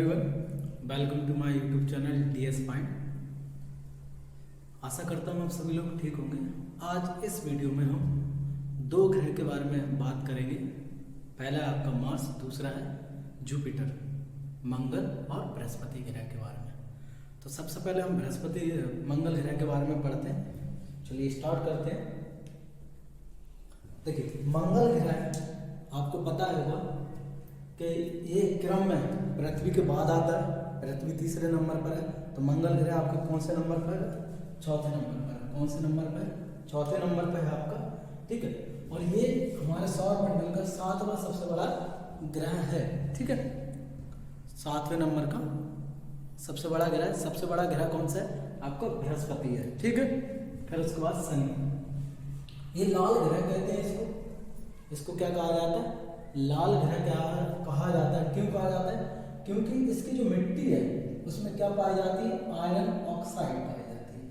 Everyone, welcome to my YouTube channel DS find. आशा करता हूँ आप सभी लोग ठीक होंगे। आज इस वीडियो में हम दो ग्रह के बारे में बात करेंगे। पहला है आपका मार्स, दूसरा है जुपिटर, मंगल और बृहस्पति ग्रह के बारे में। तो सबसे पहले हम मंगल ग्रह के बारे में पढ़ते हैं। चलिए स्टार्ट करते हैं। देखिए, मंगल ग्रह आपको पता होगा कि ये क्रम में पृथ्वी के बाद आता है। पृथ्वी तीसरे नंबर पर है, तो मंगल ग्रह आपका कौन से नंबर पर है? चौथे नंबर पर है। कौन से नंबर पर है? चौथे नंबर पर है आपका, ठीक है। और ये हमारे सौर मंडल का 7वां सबसे बड़ा ग्रह है, ठीक है। 7वें नंबर का सबसे बड़ा ग्रह। सबसे बड़ा ग्रह कौन सा है? आपका बृहस्पति है, ठीक है। फिर उसके बाद शनि। ये लाल ग्रह कहते हैं इसको क्या कहा जाता है? लाल ग्रह क्या कहा जाता है? क्यों कहा जाता है? क्योंकि इसकी जो मिट्टी है उसमें क्या पाई जाती है? आयरन ऑक्साइड पाई जाती है।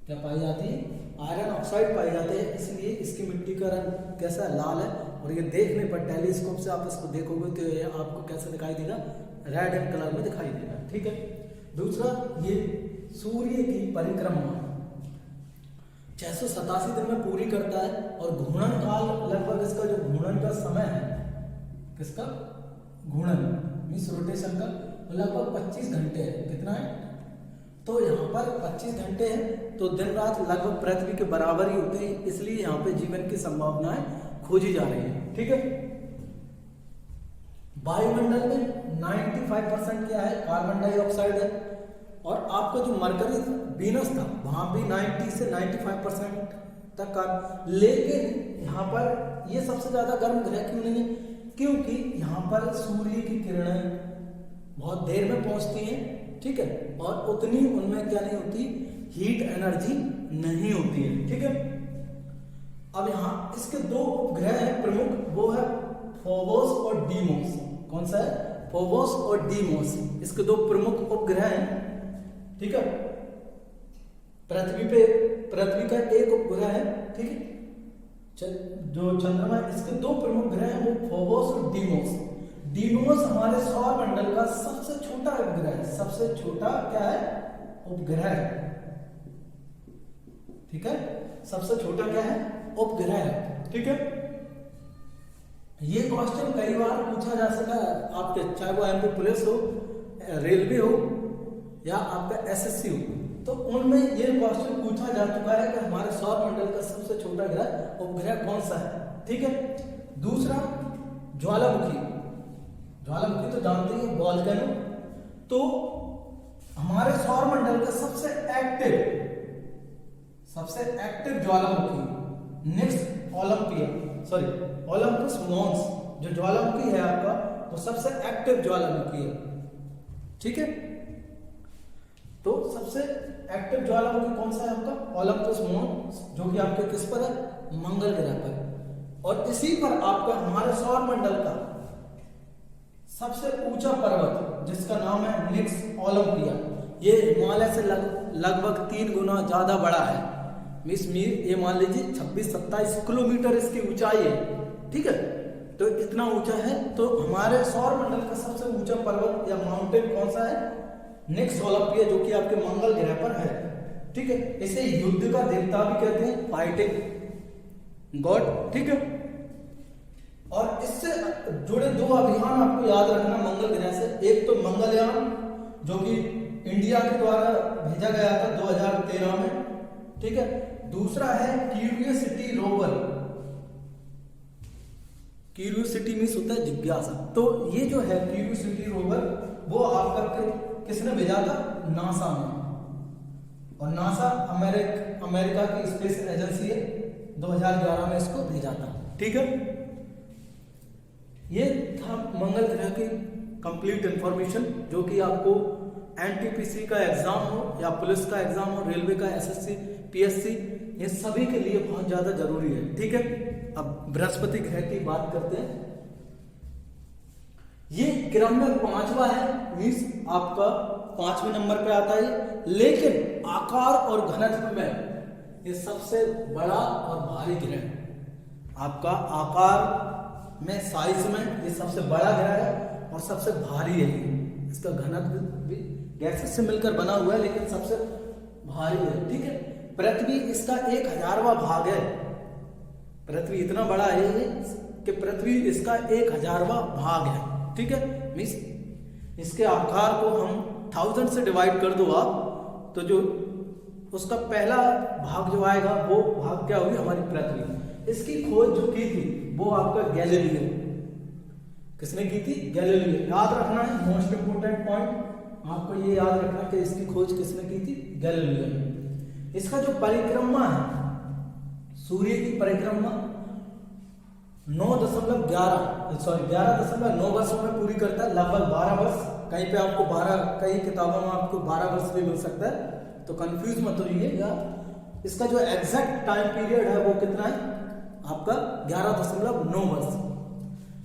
क्या पाई जाती है? आयरन ऑक्साइड पाई जाती है। इसलिए इसकी मिट्टी का रंग कैसा है? लाल है। और ये देखने पर टेलीस्कोप से आप इसको देखोगे तो ये आपको कैसे दिखाई देगा? रेड एंड कलर में दिखाई देगा, ठीक है। दूसरा, ये सूर्य की परिक्रमा 687 दिन में पूरी करता है। और घूर्णन काल लगभग इसका जो घूर्णन का समय है, किसका घूर्णन मीन्स रोटेशन का, लगभग 25 घंटे है। कितना है? तो यहाँ पर 25 घंटे है, तो दिन रात लगभग पृथ्वी के बराबर ही होते हैं। इसलिए यहाँ पे जीवन की संभावनाएं खोजी जा रही है, ठीक है। वायुमंडल में 95% क्या है? कार्बन डाइऑक्साइड है। और आपका जो मरकरी वीनस था वहां भी 90 से 95% तक का। लेकिन यहाँ पर ये सबसे ज्यादा गर्म ग्रह क्यों नहीं है? क्योंकि यहाँ पर सूर्य की किरणें बहुत देर में पहुंचती हैं, ठीक है। और उतनी उनमें क्या नहीं होती? हीट एनर्जी नहीं होती है, ठीक है। अब यहाँ इसके दो उपग्रह हैं प्रमुख, वो है फोबोस और डीमोस। कौन सा है? फोबोस और डीमोस। इसके दो प्रमुख उपग्रह हैं, ठीक है। पृथ्वी का एक उपग्रह है, ठीक है। जो चंद्रमा, इसके दो प्रमुख ग्रह हैं, वो फोबोस और डीमोस। डीमोस हमारे सौर मंडल का सबसे छोटा उपग्रह है। सबसे छोटा क्या है? उपग्रह है, ठीक है। सबसे छोटा क्या है? उपग्रह है, ठीक है। ये क्वेश्चन कई बार पूछा जा सका आपके, चाहे वो MP पुलिस हो, रेलवे हो या आपका SSC हो, तो उनमें ये क्वेश्चन पूछा जा चुका है कि हमारे सौर मंडल का सबसे छोटा ग्रह उपग्रह कौन सा है, ठीक है। दूसरा, ज्वालामुखी। ज्वालामुखी तो जानते ही, वोल्केनो। तो हमारे सौर मंडल का सबसे एक्टिव ज्वालामुखी नेक्स्ट ओलंपस मॉन्स, जो ज्वालामुखी है आपका, वो सबसे एक्टिव ज्वालामुखी है, ठीक है। तो सबसे एक्टिव ज्वालामुखी कौन सा है आपका? ओलंपस मॉन्स, जो कि आपके किस पर है? मंगल ग्रह पर। और इसी पर आपका हमारे सौर मंडल का सबसे ऊंचा पर्वत, जिसका नाम है निक्स ओलंपिया, ये हिमालय से लगभग 3 गुना ज्यादा बड़ा है। ये मान लीजिए 26-27 किलोमीटर इसकी ऊंचाई है, ठीक है। तो इतना ऊंचा है। तो हमारे सौर मंडल का सबसे ऊंचा पर्वत या माउंटेन कौन सा है? निक्स ओलंपिया, जो कि आपके मंगल ग्रह पर है, ठीक है। इसे युद्ध का देवता भी कहते हैं, फाइटिंग गॉड, ठीक है। और इससे जुड़े दो अभियान आपको याद रखना मंगल ग्रह से। एक तो मंगलयान, जो कि इंडिया के द्वारा भेजा गया था 2013 में, ठीक है। दूसरा है क्यूरियोसिटी रोवर। क्यूरियोसिटी मीन्स होता है जिज्ञासा। तो ये जो है क्यूरियोसिटी रोवर, वो आपका किसने भेजा था? नासा ने। और नासा अमेरिका की स्पेस एजेंसी है, 2011 में इसको भेजा था, ठीक है। ये था मंगल ग्रह की कंप्लीट इंफॉर्मेशन, जो कि आपको NTPC का एग्जाम हो या पुलिस का एग्जाम हो, रेलवे का, SSC, PSC, ये सभी के लिए बहुत ज्यादा जरूरी है, ठीक है। अब बृहस्पति ग्रह की बात करते हैं। ये क्रम में 5वां है, मीन्स आपका 5वें नंबर पे आता है। लेकिन आकार और घनत्व में ये सबसे बड़ा और भारी ग्रह। आपका आकार में, साइज में ये सबसे बड़ा ग्रह है और सबसे भारी है। इसका घनत्व भी गैसेस से मिलकर बना हुआ है, लेकिन सबसे भारी है। ठीक है, पृथ्वी इसका 1000वां भाग है। पृथ्वी इतना बड़ा है ये कि पृथ्वी इसका 1000वां भाग है। ठीक है, मीन्स इसके आकार को हम 1000 से डिवाइड कर दो आप, तो जो उसका पहला भाग जो आएगा वो भाग क्या होगी, हमारी पृथ्वी। इसकी खोज जो की थी वो आपका गैलीलियो। किसने की थी? गैलीलियो। याद रखना है, मोस्ट इंपोर्टेंट पॉइंट आपको ये याद रखना कि इसकी खोज किसने की थी? गैलीलियो ने। इसका जो परिक्रमा है, सूर्य की परिक्रमा 11.9 वर्षों में पूरी करता है, लगभग 12 वर्ष। कहीं पे आपको 12, कई किताबों में आपको 12 वर्ष भी मिल सकता है, तो कंफ्यूज मत होइएगा। इसका जो एग्जैक्ट टाइम पीरियड है वो कितना है आपका? 11.9 वर्ष।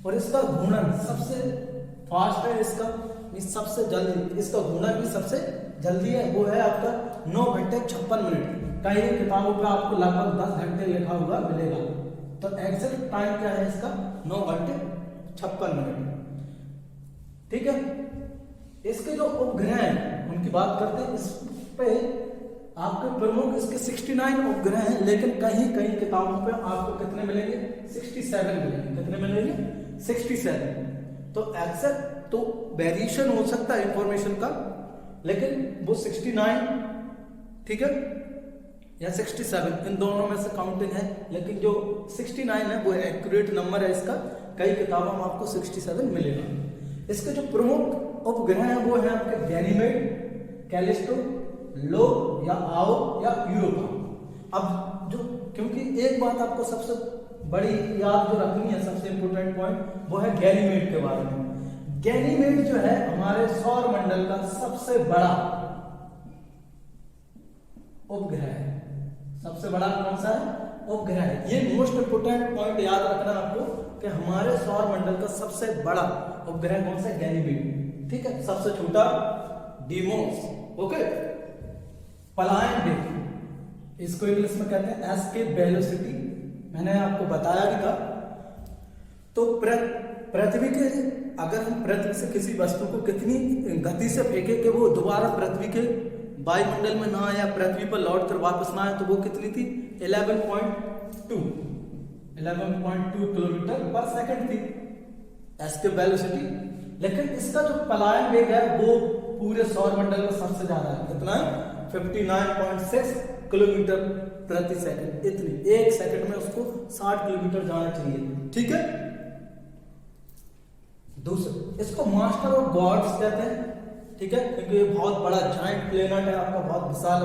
और इसका घूर्णन सबसे फास्ट है, इसका सबसे जल्दी, इसका घूर्णन भी सबसे जल्दी है, वो है आपका 9 घंटे 56 मिनट। कई किताबों पे आपको लगभग 10 घंटे लिखा हुआ मिलेगा, तो एग्जैक्ट टाइम क्या है इसका? 9 घंटे 56 मिनट। ठीक है, इसके जो उपग्रह हैं उनकी बात करते हैं। इस पे आपके प्रमुख इसके 69 उपग्रह हैं, लेकिन कहीं कहीं किताबों पे आपको कितने मिलेंगे? 67 मिलेंगे। कितने मिलेंगे? 67। तो एग्जैक्ट तो वेरिएशन हो सकता है इंफॉर्मेशन का, लेकिन वो 69, ठीक है, या 67, इन दोनों में से काउंटिंग है, लेकिन जो 69 है वो एक्यूरेट नंबर है इसका। कई किताबों में आपको 67 मिलेगा। इसके जो प्रमुख उपग्रह हैं वो है आपके गैनीमेड, कैलिस्टो, लो या आओ या यूरोपा। अब जो, क्योंकि एक बात आपको सबसे बड़ी याद जो रखनी है, सबसे इंपोर्टेंट पॉइंट, वो है गैनीमेड के बारे में। गैनीमेड जो है हमारे सौर मंडल का सबसे बड़ा उपग्रह है। सबसे बड़ा कौन सा है? उपग्रह है। ये मोस्ट इंपोर्टेंट पॉइंट याद रखना आपको कि हमारे सौर मंडल का सबसे बड़ा उपग्रह कौन सा है? गैनीमेड। ठीक है, सबसे छोटा डीमोस। ओके, पलायन वेग, इसको इंग्लिश में कहते हैं एस्केप वेलोसिटी। मैंने आपको बताया भी था। तो पृथ्वी के, अगर हम पृथ्वी से किसी वस्तु को कितनी गति से फेंके कि वो दोबारा पृथ्वी के वायुमंडल में ना आए या पृथ्वी पर लौट कर वापस ना आए, तो वो कितनी थी? 11.2 किलोमीटर पर सेकंड थी एस्केप वेलोसिटी। लेकिन इसका जो पलायन वेग है वो पूरे सौर मंडल में सबसे ज्यादा है। कितना है? 59.6 किलोमीटर प्रति सेकंड। इतनी, एक सेकंड में उसको 60 किलोमीटर जाना चाहिए। ठीक है, दूसरा इसको मास्टर ऑफ गॉड्स कहते हैं। ठीक है, क्योंकि ये बहुत बड़ा जाइंट प्लेनेट है आपका, बहुत विशाल,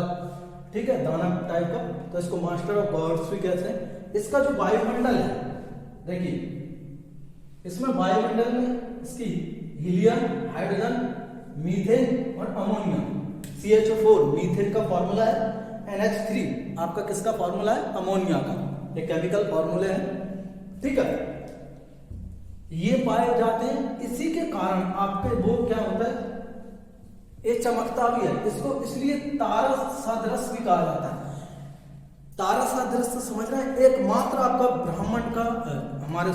ठीक है, दाना टाइप का, तो इसको मास्टर ऑफ गॉड्स भी कहते हैं। इसका जो वायुमंडल है, देखिए इसमें वायुमंडल में इसकी हीलियम, हाइड्रोजन, मीथेन और अमोनिया, CH4 मीथेन का फॉर्मूला है, NH3 आपका किसका फॉर्मूला है? अमोनिया का। ये केमिकल फॉर्मूले हैं। ठीक है, ये पाए जाते हैं। इसी के कारण आपके वो क्या होता है, ये चमकता भी है। इसको इसलिए तारा सदृश भी कहा जाता है। तारा सदृश से समझ रहे हैं, एकमात्र आपका ब्रह्मांड का, हमारे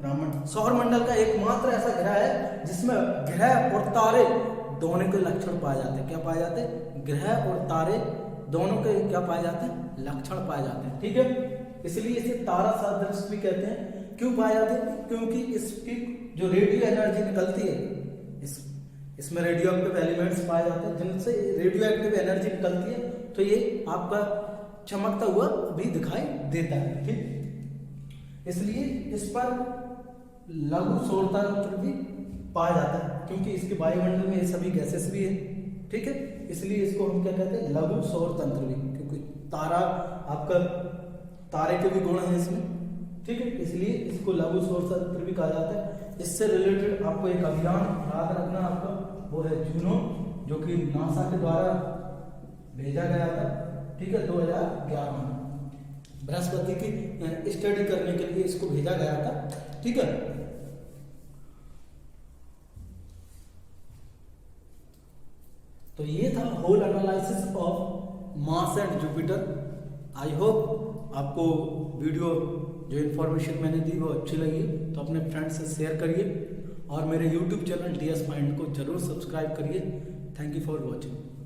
ब्रह्मांड सौर मंडल का एकमात्र ऐसा ग्रह है जिसमें ग्रह और तारे दोनों के लक्षण पाए जाते हैं। क्या पाए जाते हैं? ग्रह और तारे दोनों के क्या पाए जाते हैं? लक्षण पाए जाते हैं। ठीक है, इसलिए इसे तारा सदृश भी कहते हैं। क्यों पाए जाते हैं? क्योंकि इसकी जो रेडियो एनर्जी निकलती है, इसमें रेडियो एक्टिव एलिमेंट्स पाए जाते हैं, जिनसे रेडियो एक्टिव एनर्जी निकलती है, तो ये आपका चमकता हुआ भी दिखाई देता है। ठीक, इसलिए इस पर लघु सौर तंत्र भी पाया जाता है, क्योंकि इसके वायुमंडल में ये सभी गैसेस भी है। ठीक है, इसलिए इसको हम क्या कहते हैं? लघु सौर तंत्र भी, क्योंकि तारा आपका, तारे के भी गुण है इसमें। ठीक है, इसलिए इसको लघु सौर तंत्र भी कहा जाता है। इससे रिलेटेड आपको एक अभियान याद रखना आपको, वो है जूनो, जो कि नासा के द्वारा भेजा गया था। ठीक है, 2011 में बृहस्पति की स्टडी करने के लिए इसको भेजा गया था। ठीक है, तो ये था whole analysis of Mars and Jupiter. I hope आपको वीडियो जो इन्फॉर्मेशन मैंने दी वो अच्छी लगी, तो अपने फ्रेंड्स से शेयर करिए और मेरे यूट्यूब चैनल DS माइंड को जरूर सब्सक्राइब करिए। Thank you for watching.